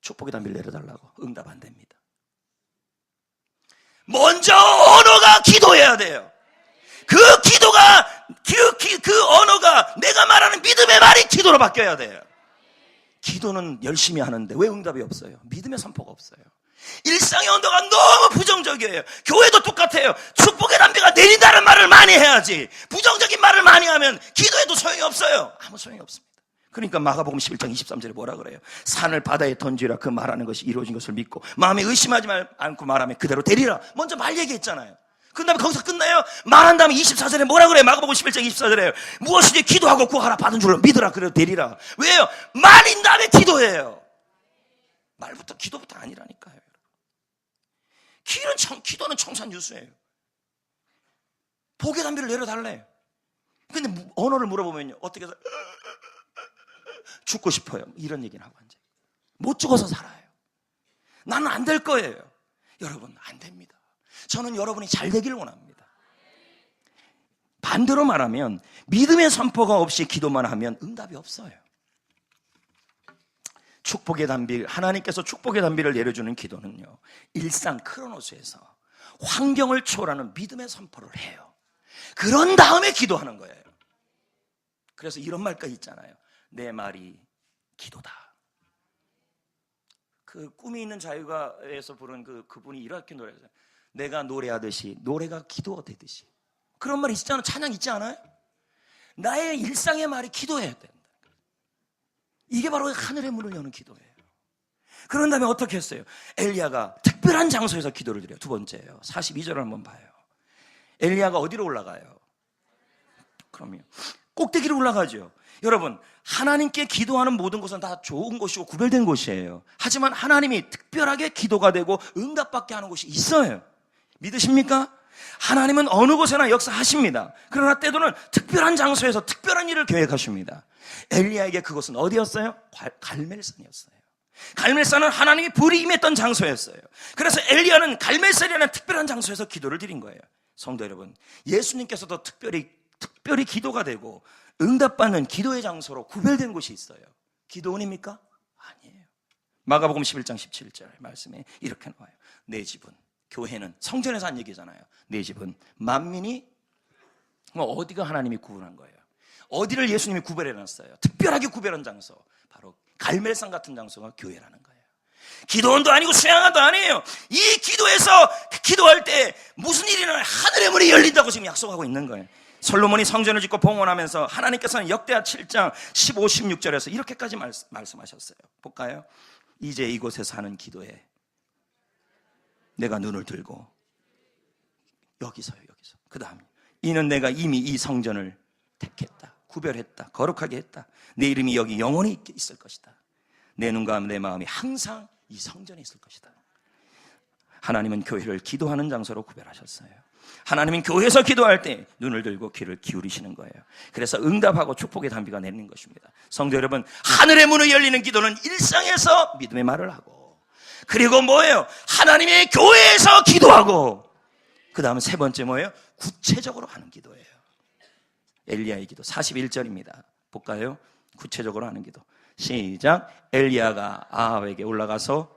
A: 축복의 단비를 내려달라고. 응답 안 됩니다. 먼저 언어가 기도해야 돼요. 그 기도가, 그 언어가 내가 말하는 믿음의 말이 기도로 바뀌어야 돼요. 기도는 열심히 하는데 왜 응답이 없어요? 믿음의 선포가 없어요. 일상의 언어가 너무 부정적이에요. 교회도 똑같아요. 축복의 담비가 내린다는 말을 많이 해야지, 부정적인 말을 많이 하면 기도해도 소용이 없어요. 아무 소용이 없습니다. 그러니까 마가복음 11장 23절에 뭐라 그래요? 산을 바다에 던지라, 그 말하는 것이 이루어진 것을 믿고 마음에 의심하지 않고 말하면 그대로 되리라. 먼저 말 얘기했잖아요. 그 다음에 거기서 끝나요? 말한 다음에 24절에 뭐라 그래요? 마가복음 11장 24절에 무엇이든지 기도하고 구하라, 받은 줄로 믿으라, 그래도 되리라. 왜요? 말인 다음에 기도해요. 말부터 기도부터 아니라니까요. 기도는 청산유수예요. 복의 담비를 내려달래요. 근데 언어를 물어보면요, 어떻게 해서 죽고 싶어요, 이런 얘기는 하고 앉아요. 못 죽어서 살아요. 나는 안 될 거예요. 여러분, 안 됩니다. 저는 여러분이 잘 되기를 원합니다. 반대로 말하면 믿음의 선포가 없이 기도만 하면 응답이 없어요. 축복의 담비, 하나님께서 축복의 담비를 내려주는 기도는요, 일상 크로노스에서 환경을 초월하는 믿음의 선포를 해요. 그런 다음에 기도하는 거예요. 그래서 이런 말까지 있잖아요. 내 말이 기도다. 그 꿈이 있는 자유가에서 부른 그분이 이렇게 노래했어요. 내가 노래하듯이 노래가 기도가 되듯이. 그런 말이 있잖아요. 찬양 있지 않아요? 나의 일상의 말이 기도해야 된다. 이게 바로 하늘의 문을 여는 기도예요. 그런 다음에 어떻게 했어요? 엘리야가 특별한 장소에서 기도를 드려요. 두 번째예요. 42절을 한번 봐요. 엘리야가 어디로 올라가요? 그럼요, 꼭대기로 올라가죠. 여러분, 하나님께 기도하는 모든 것은 다 좋은 곳이고 구별된 곳이에요. 하지만 하나님이 특별하게 기도가 되고 응답받게 하는 곳이 있어요. 믿으십니까? 하나님은 어느 곳에나 역사하십니다. 그러나 때로는 특별한 장소에서 특별한 일을 계획하십니다. 엘리야에게 그곳은 어디였어요? 갈멜산이었어요. 갈멜산은 하나님이 불이 임했던 장소였어요. 그래서 엘리야는 갈멜산이라는 특별한 장소에서 기도를 드린 거예요. 성도 여러분, 예수님께서도 특별히 기도가 되고 응답받는 기도의 장소로 구별된 곳이 있어요. 기도원입니까? 아니에요. 마가복음 11장 17절 말씀에 이렇게 나와요. 내 집은, 교회는 성전에서 한 얘기잖아요. 내 집은 만민이, 어디가 하나님이 구분한 거예요? 어디를 예수님이 구별해놨어요? 특별하게 구별한 장소, 바로 갈멜산 같은 장소가 교회라는 거예요. 기도원도 아니고 수양원도 아니에요. 이 기도에서 기도할 때 무슨 일이 일어나요? 하늘의 문이 열린다고 지금 약속하고 있는 거예요. 솔로몬이 성전을 짓고 봉헌하면서 하나님께서는 역대하 7장 15, 16절에서 이렇게까지 말씀하셨어요. 볼까요? 이제 이곳에서 하는 기도에 내가 눈을 들고, 여기서 그 다음, 이는 내가 이미 이 성전을 택했다, 구별했다, 거룩하게 했다. 내 이름이 여기 영원히 있을 것이다. 내 눈과 내 마음이 항상 이 성전에 있을 것이다. 하나님은 교회를 기도하는 장소로 구별하셨어요. 하나님은 교회에서 기도할 때 눈을 들고 귀를 기울이시는 거예요. 그래서 응답하고 축복의 단비가 내리는 것입니다. 성도 여러분, 하늘의 문이 열리는 기도는 일상에서 믿음의 말을 하고 그리고 뭐예요? 하나님의 교회에서 기도하고, 그 다음은 세 번째 뭐예요? 구체적으로 하는 기도예요. 엘리야의 기도 41절입니다. 볼까요? 구체적으로 하는 기도. 시작. 엘리야가 아합에게 올라가서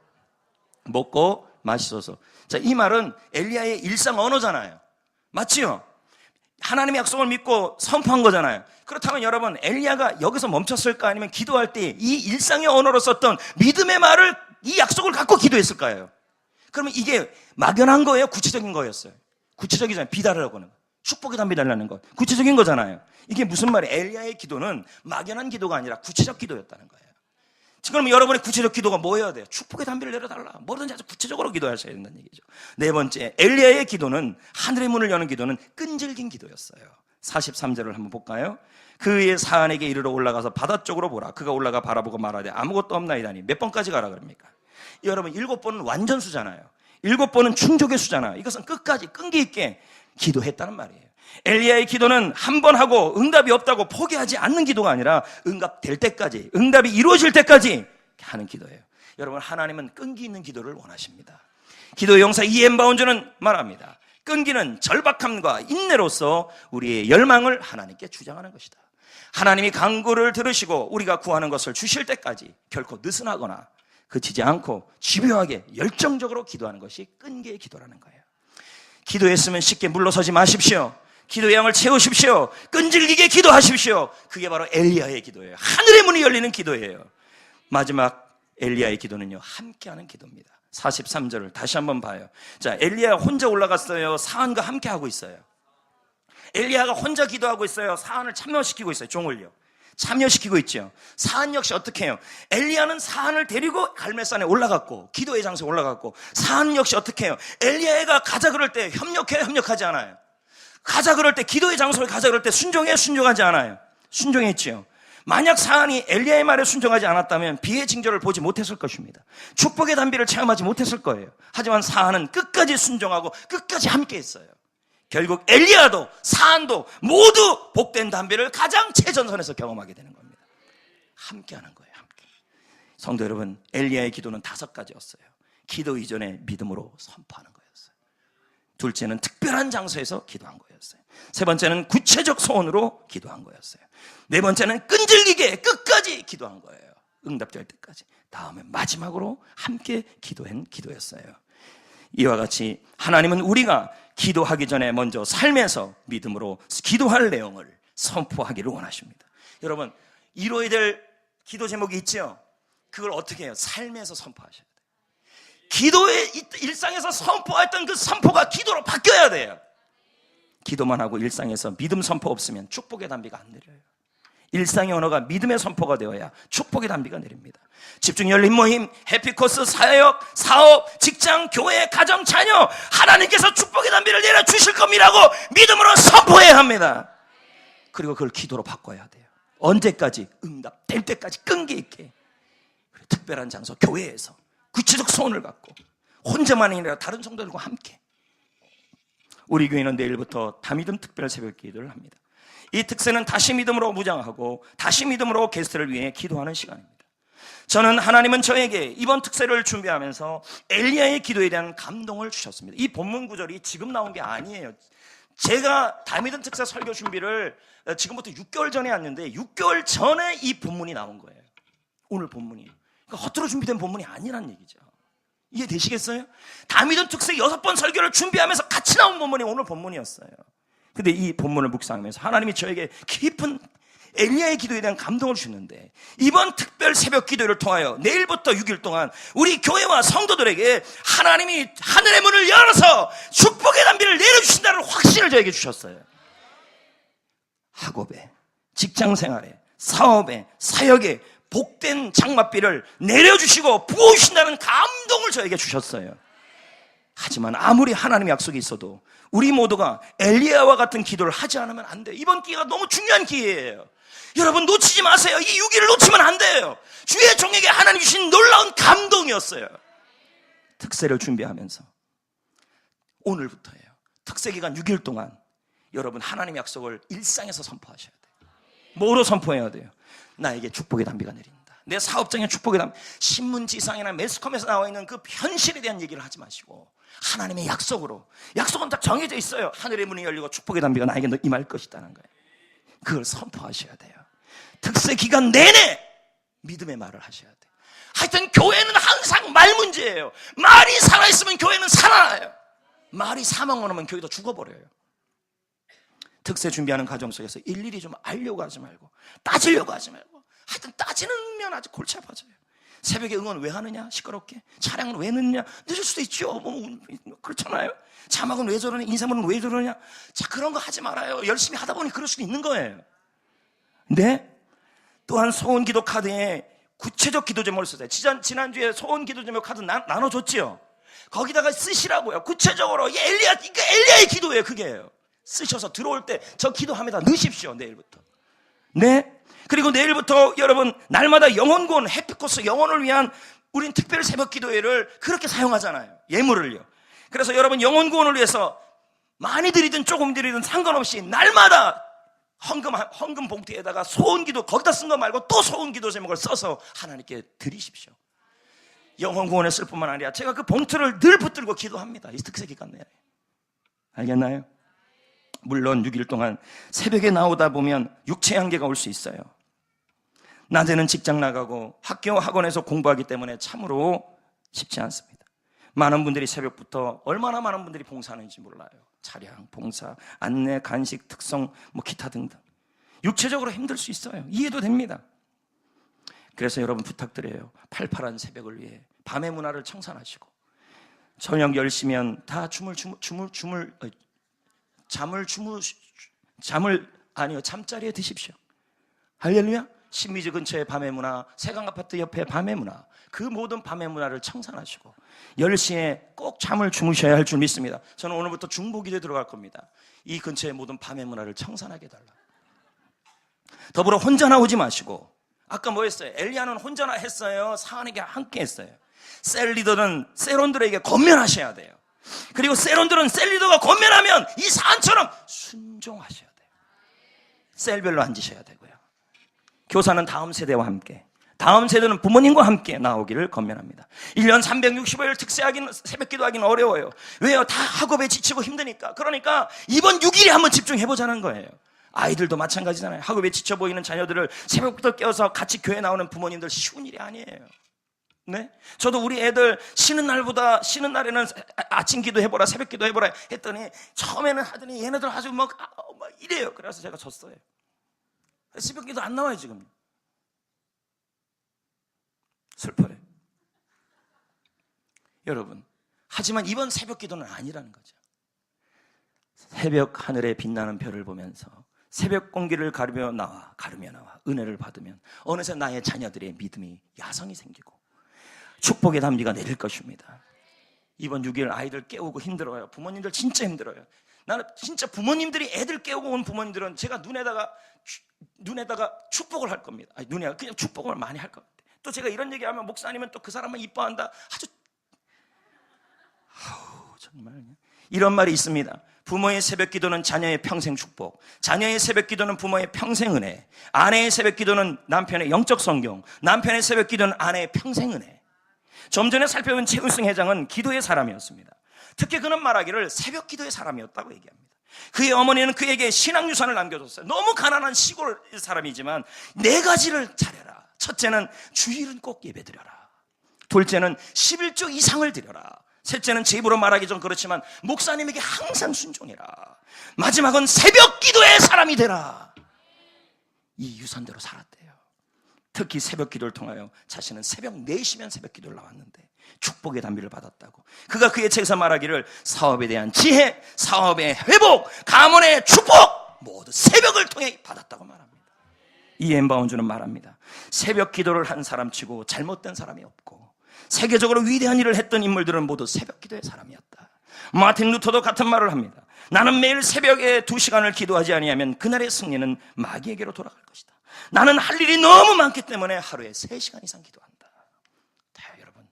A: 먹고 마시소서. 자, 이 말은 엘리야의 일상 언어잖아요. 맞지요? 하나님의 약속을 믿고 선포한 거잖아요. 그렇다면 여러분, 엘리야가 여기서 멈췄을까? 아니면 기도할 때 이 일상의 언어로 썼던 믿음의 말을, 이 약속을 갖고 기도했을까요? 그러면 이게 막연한 거예요? 구체적인 거였어요? 구체적이잖아요. 비달라고 하는 거. 축복의 담비 달라는 것. 구체적인 거잖아요. 이게 무슨 말이에요? 엘리야의 기도는 막연한 기도가 아니라 구체적 기도였다는 거예요. 그럼 여러분의 구체적 기도가 뭐여야 돼요? 축복의 담비를 내려달라. 뭐든지 아주 구체적으로 기도하셔야 된다는 얘기죠. 네 번째, 엘리야의 기도는, 하늘의 문을 여는 기도는 끈질긴 기도였어요. 43절을 한번 볼까요? 그의 사안에게 이르러 올라가서 바다 쪽으로 보라. 그가 올라가 바라보고 말하되 아무것도 없나이다니. 몇 번까지 가라 그럽니까? 여러분, 7번은 완전수잖아요. 7번은 충족의 수잖아요. 이것은 끝까지 끈기 있게 기도했다는 말이에요. 엘리야의 기도는 한 번 하고 응답이 없다고 포기하지 않는 기도가 아니라 응답될 때까지, 응답이 이루어질 때까지 하는 기도예요. 여러분, 하나님은 끈기 있는 기도를 원하십니다. 기도의 용사 이엠 바운즈는 말합니다. 끈기는 절박함과 인내로서 우리의 열망을 하나님께 주장하는 것이다. 하나님이 간구를 들으시고 우리가 구하는 것을 주실 때까지 결코 느슨하거나 그치지 않고 집요하게 열정적으로 기도하는 것이 끈기의 기도라는 거예요. 기도했으면 쉽게 물러서지 마십시오. 기도의 양을 채우십시오. 끈질기게 기도하십시오. 그게 바로 엘리야의 기도예요. 하늘의 문이 열리는 기도예요. 마지막 엘리야의 기도는요, 함께하는 기도입니다. 43절을 다시 한번 봐요. 자, 엘리야 혼자 올라갔어요? 사안과 함께 하고 있어요? 엘리야가 혼자 기도하고 있어요? 사안을 참여시키고 있어요? 종을요? 참여시키고 있죠. 사안 역시 어떻게 해요? 엘리야는 사안을 데리고 갈멜산에 올라갔고, 기도의 장소에 올라갔고, 사안 역시 어떻게 해요? 엘리야가 가자 그럴 때 협력해요? 협력하지 않아요? 가자 그럴 때, 기도의 장소에 가자 그럴 때 순종해요? 순종하지 않아요? 순종했지요. 만약 사안이 엘리야의 말에 순종하지 않았다면 비의 징조를 보지 못했을 것입니다. 축복의 단비를 체험하지 못했을 거예요. 하지만 사안은 끝까지 순종하고 끝까지 함께 했어요. 결국 엘리야도 사안도 모두 복된 담비를 가장 최전선에서 경험하게 되는 겁니다. 함께하는 거예요. 함께. 성도 여러분, 엘리야의 기도는 5가지였어요. 기도 이전에 믿음으로 선포하는 거였어요. 둘째는 특별한 장소에서 기도한 거였어요. 세 번째는 구체적 소원으로 기도한 거였어요. 네 번째는 끈질기게 끝까지 기도한 거예요. 응답될 때까지. 다음에 마지막으로 함께 기도한 기도였어요. 이와 같이 하나님은 우리가 기도하기 전에 먼저 삶에서 믿음으로 기도할 내용을 선포하기를 원하십니다. 여러분, 이루어야 될 기도 제목이 있죠? 그걸 어떻게 해요? 삶에서 선포하셔야 돼요. 기도의 일상에서 선포했던 그 선포가 기도로 바뀌어야 돼요. 기도만 하고 일상에서 믿음 선포 없으면 축복의 단비가 안 내려요. 일상의 언어가 믿음의 선포가 되어야 축복의 단비가 내립니다. 집중 열린 모임, 해피코스, 사역, 사업, 직장, 교회, 가정, 자녀, 하나님께서 축복의 단비를 내려주실 겁니다라고 믿음으로 선포해야 합니다. 그리고 그걸 기도로 바꿔야 돼요. 언제까지? 응답될 때까지 끈기 있게. 특별한 장소, 교회에서 구체적 소원을 갖고 혼자만이 아니라 다른 성도들과 함께. 우리 교회는 내일부터 다믿음 특별 새벽 기도를 합니다. 이 특세는 다시 믿음으로 무장하고 다시 믿음으로 게스트를 위해 기도하는 시간입니다. 저는 하나님은 저에게 이번 특세를 준비하면서 엘리야의 기도에 대한 감동을 주셨습니다. 이 본문 구절이 지금 나온 게 아니에요. 제가 다믿음 특세 설교 준비를 지금부터 6개월 전에 했는데 6개월 전에 이 본문이 나온 거예요. 오늘 본문이. 그러니까 헛으로 준비된 본문이 아니란 얘기죠. 이해되시겠어요? 다믿음 특세 6번 설교를 준비하면서 같이 나온 본문이 오늘 본문이었어요. 근데 이 본문을 묵상하면서 하나님이 저에게 깊은 엘리야의 기도에 대한 감동을 주는데, 이번 특별 새벽 기도를 통하여 내일부터 6일 동안 우리 교회와 성도들에게 하나님이 하늘의 문을 열어서 축복의 단비를 내려주신다는 확신을 저에게 주셨어요. 학업에, 직장생활에, 사업에, 사역에 복된 장맛비를 내려주시고 부어주신다는 감동을 저에게 주셨어요. 하지만 아무리 하나님의 약속이 있어도 우리 모두가 엘리야와 같은 기도를 하지 않으면 안 돼요. 이번 기회가 너무 중요한 기회예요. 여러분, 놓치지 마세요. 이 6일을 놓치면 안 돼요. 주의 종에게 하나님 주신 놀라운 감동이었어요. 특세를 준비하면서 오늘부터예요. 특세 기간 6일 동안 여러분, 하나님의 약속을 일상에서 선포하셔야 돼요. 뭐로 선포해야 돼요? 나에게 축복의 단비가 내린다. 내 사업장의 축복의 담비, 신문지상이나 매스컴에서 나와 있는 그 현실에 대한 얘기를 하지 마시고 하나님의 약속으로, 약속은 딱 정해져 있어요. 하늘의 문이 열리고 축복의 담비가 나에게 임할 것이라는 거예요. 그걸 선포하셔야 돼요. 특세 기간 내내 믿음의 말을 하셔야 돼요. 하여튼 교회는 항상 말 문제예요. 말이 살아있으면 교회는 살아나요. 말이 사망을 하면 교회도 죽어버려요. 특세 준비하는 과정 속에서 일일이 좀 알려고 하지 말고, 따지려고 하지 말고, 하여튼 따지면 아주 골치 아파져요. 새벽에 응원 왜 하느냐? 시끄럽게. 차량은 왜 늦냐? 늦을 수도 있죠. 그렇잖아요. 자막은 왜 저러냐? 인사문은 왜 저러냐? 자, 그런 거 하지 말아요. 열심히 하다 보니 그럴 수도 있는 거예요. 네? 또한 소원 기도 카드에 구체적 기도 제목을 쓰세요. 지난주에 소원 기도 제목 카드 나눠줬지요. 거기다가 쓰시라고요. 구체적으로. 이게 엘리야의 기도예요. 그게요. 쓰셔서 들어올 때 저 기도함에다 넣으십시오. 내일부터. 네? 그리고 내일부터 여러분 날마다 영혼구원, 해피코스 영혼을 위한 우린 특별 새벽 기도회를 그렇게 사용하잖아요. 예물을요. 그래서 여러분 영혼구원을 위해서 많이 드리든 조금 드리든 상관없이 날마다 헌금 봉투에다가 소원기도 거기다 쓴 거 말고 또 소원기도 제목을 써서 하나님께 드리십시오. 영혼구원에 쓸 뿐만 아니라 제가 그 봉투를 늘 붙들고 기도합니다. 이 특세 기간 내에. 알겠나요? 물론 6일 동안 새벽에 나오다 보면 육체 한계가 올 수 있어요. 낮에는 직장 나가고 학교 학원에서 공부하기 때문에 참으로 쉽지 않습니다. 많은 분들이 새벽부터 얼마나 많은 분들이 봉사하는지 몰라요. 차량, 봉사, 안내, 간식, 특성, 기타 등등. 육체적으로 힘들 수 있어요. 이해도 됩니다. 그래서 여러분 부탁드려요. 팔팔한 새벽을 위해 밤의 문화를 청산하시고 저녁 10시면 다 잠자리에 드십시오. 할렐루야. 신미지 근처의 밤의 문화, 세강아파트 옆에 밤의 문화, 그 모든 밤의 문화를 청산하시고 10시에 꼭 잠을 주무셔야 할 줄 믿습니다. 저는 오늘부터 중보기도에 들어갈 겁니다. 이 근처의 모든 밤의 문화를 청산하게 해달라. 더불어 혼자나 오지 마시고, 아까 뭐 했어요? 엘리야는 혼자나 했어요? 사안에게 함께 했어요? 셀리더는 세론들에게 권면하셔야 돼요. 그리고 세론들은 셀리더가 권면하면 이 사안처럼 순종하셔야 돼요. 셀별로 앉으셔야 되고요. 교사는 다음 세대와 함께, 다음 세대는 부모님과 함께 나오기를 권면합니다. 1년 365일 특세하기는, 새벽 기도하기는 어려워요. 왜요? 다 학업에 지치고 힘드니까. 그러니까 이번 6일에 한번 집중해보자는 거예요. 아이들도 마찬가지잖아요. 학업에 지쳐 보이는 자녀들을 새벽부터 깨워서 같이 교회 나오는 부모님들 쉬운 일이 아니에요. 네? 저도 우리 애들 쉬는 날에는 아침 기도 해보라, 새벽 기도 해보라 했더니 처음에는 하더니 얘네들 아주 이래요. 그래서 제가 졌어요. 새벽 기도 안 나와요, 지금. 슬퍼요. 여러분, 하지만 이번 새벽 기도는 아니라는 거죠. 새벽 하늘에 빛나는 별을 보면서 새벽 공기를 가르며 나와 은혜를 받으면 어느새 나의 자녀들의 믿음이 야성이 생기고 축복의 담비가 내릴 것입니다. 이번 6일 아이들 깨우고 힘들어요. 부모님들 진짜 힘들어요. 나는 진짜 부모님들이 애들 깨우고 온 부모님들은 제가 눈에다가 축복을 할 겁니다. 아니, 눈에 그냥 축복을 많이 할 것 같아요. 또 제가 이런 얘기하면 목사님은 또 그 사람만 이뻐한다. 정말 이런 말이 있습니다. 부모의 새벽 기도는 자녀의 평생 축복, 자녀의 새벽 기도는 부모의 평생 은혜, 아내의 새벽 기도는 남편의 영적 성경, 남편의 새벽 기도는 아내의 평생 은혜. 좀 전에 살펴본 최은승 회장은 기도의 사람이었습니다. 특히 그는 말하기를 새벽 기도의 사람이었다고 얘기합니다. 그의 어머니는 그에게 신앙유산을 남겨줬어요. 너무 가난한 시골 사람이지만 4가지를 잘해라. 첫째는 주일은 꼭 예배드려라. 둘째는 11조 이상을 드려라. 셋째는 제 입으로 말하기 좀 그렇지만 목사님에게 항상 순종해라. 마지막은 새벽 기도의 사람이 되라. 이 유산대로 살았대요. 특히 새벽 기도를 통하여 자신은 새벽 4시면 새벽 기도를 나왔는데 축복의 담비를 받았다고. 그가 그의 책에서 말하기를 사업에 대한 지혜, 사업의 회복, 가문의 축복 모두 새벽을 통해 받았다고 말합니다. 이 엠바운주는 말합니다. 새벽 기도를 한 사람치고 잘못된 사람이 없고 세계적으로 위대한 일을 했던 인물들은 모두 새벽 기도의 사람이었다. 마틴 루터도 같은 말을 합니다. 나는 매일 새벽에 2시간을 기도하지 아니하면 그날의 승리는 마귀에게로 돌아갈 것이다. 나는 할 일이 너무 많기 때문에 하루에 3시간 이상 기도한다. 여러분,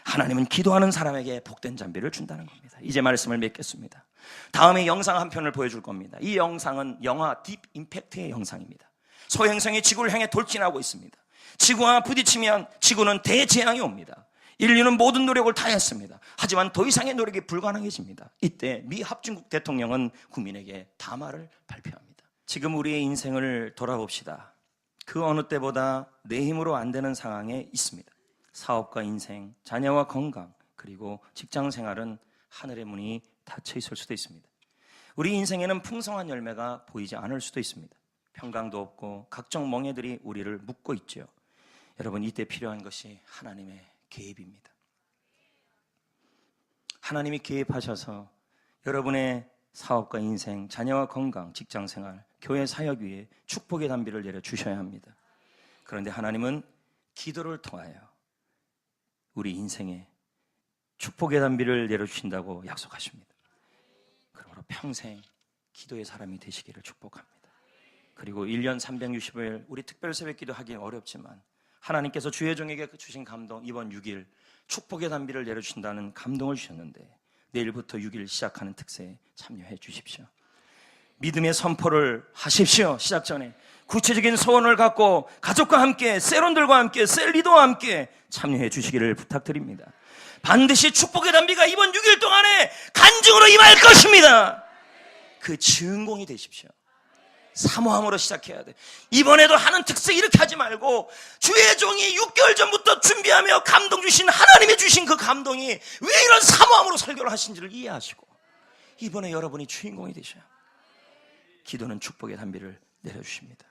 A: 하나님은 기도하는 사람에게 복된 잠비를 준다는 겁니다. 이제 말씀을 맺겠습니다. 다음에 영상 한 편을 보여줄 겁니다. 이 영상은 영화 딥 임팩트의 영상입니다. 소행성이 지구를 향해 돌진하고 있습니다. 지구와 부딪히면 지구는 대재앙이 옵니다. 인류는 모든 노력을 다했습니다. 하지만 더 이상의 노력이 불가능해집니다. 이때 미 합중국 대통령은 국민에게 담화를 발표합니다. 지금 우리의 인생을 돌아봅시다. 그 어느 때보다 내 힘으로 안 되는 상황에 있습니다. 사업과 인생, 자녀와 건강, 그리고 직장 생활은 하늘의 문이 닫혀 있을 수도 있습니다. 우리 인생에는 풍성한 열매가 보이지 않을 수도 있습니다. 평강도 없고 각종 멍해들이 우리를 묶고 있죠. 여러분, 이때 필요한 것이 하나님의 개입입니다. 하나님이 개입하셔서 여러분의 사업과 인생, 자녀와 건강, 직장 생활, 교회 사역 위에 축복의 단비를 내려 주셔야 합니다. 그런데 하나님은 기도를 통하여 우리 인생에 축복의 단비를 내려주신다고 약속하십니다. 그러므로 평생 기도의 사람이 되시기를 축복합니다. 그리고 1년 365일 우리 특별 새벽 기도 하기 어렵지만 하나님께서 주의 종에게 주신 감동, 이번 6일 축복의 단비를 내려주신다는 감동을 주셨는데 내일부터 6일 시작하는 특세에 참여해 주십시오. 믿음의 선포를 하십시오. 시작 전에 구체적인 소원을 갖고 가족과 함께, 세론들과 함께, 셀리도와 함께 참여해 주시기를 부탁드립니다. 반드시 축복의 단비가 이번 6일 동안에 간증으로 임할 것입니다. 그 주인공이 되십시오. 사모함으로 시작해야 돼. 이번에도 하는 특색 이렇게 하지 말고 주의 종이 6개월 전부터 준비하며 감동 주신 하나님이 주신 그 감동이 왜 이런 사모함으로 설교를 하신지를 이해하시고 이번에 여러분이 주인공이 되셔야. 기도는 축복의 단비를 내려주십니다.